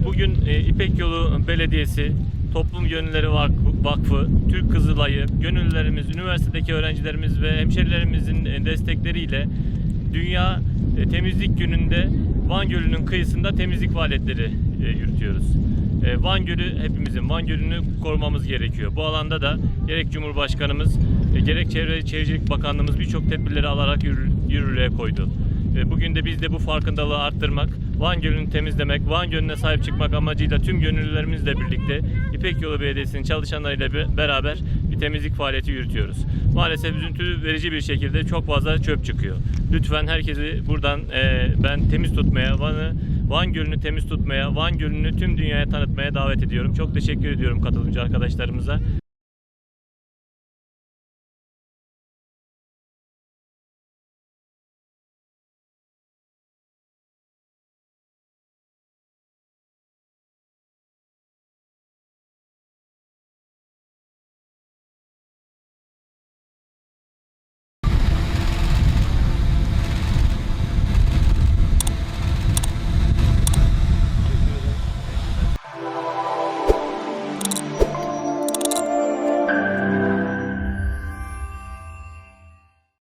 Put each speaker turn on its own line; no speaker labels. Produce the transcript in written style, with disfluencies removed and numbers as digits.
Bugün İpek Yolu Belediyesi, Toplum Gönülleri Vakfı, Türk Kızılay'ı, gönüllülerimiz, üniversitedeki öğrencilerimiz ve hemşerilerimizin destekleriyle Dünya Temizlik Günü'nde Van Gölü'nün kıyısında temizlik faaliyetleri yürütüyoruz. Van Gölü hepimizin, Van Gölü'nü korumamız gerekiyor. Bu alanda da gerek Cumhurbaşkanımız, gerek Çevre Şehircilik Bakanlığımız birçok tedbirleri alarak yürürlüğe koydu. Bugün de biz de bu farkındalığı arttırmak, Van Gölü'nü temizlemek, Van Gölü'ne sahip çıkmak amacıyla tüm gönüllülerimizle birlikte İpek Yolu Belediyesi'nin çalışanlarıyla beraber bir temizlik faaliyeti yürütüyoruz. Maalesef üzüntü verici bir şekilde çok fazla çöp çıkıyor. Lütfen herkesi buradan ben temiz tutmaya, Van Gölü'nü temiz tutmaya, Van Gölü'nü tüm dünyaya tanıtmaya davet ediyorum. Çok teşekkür ediyorum katılımcı arkadaşlarımıza.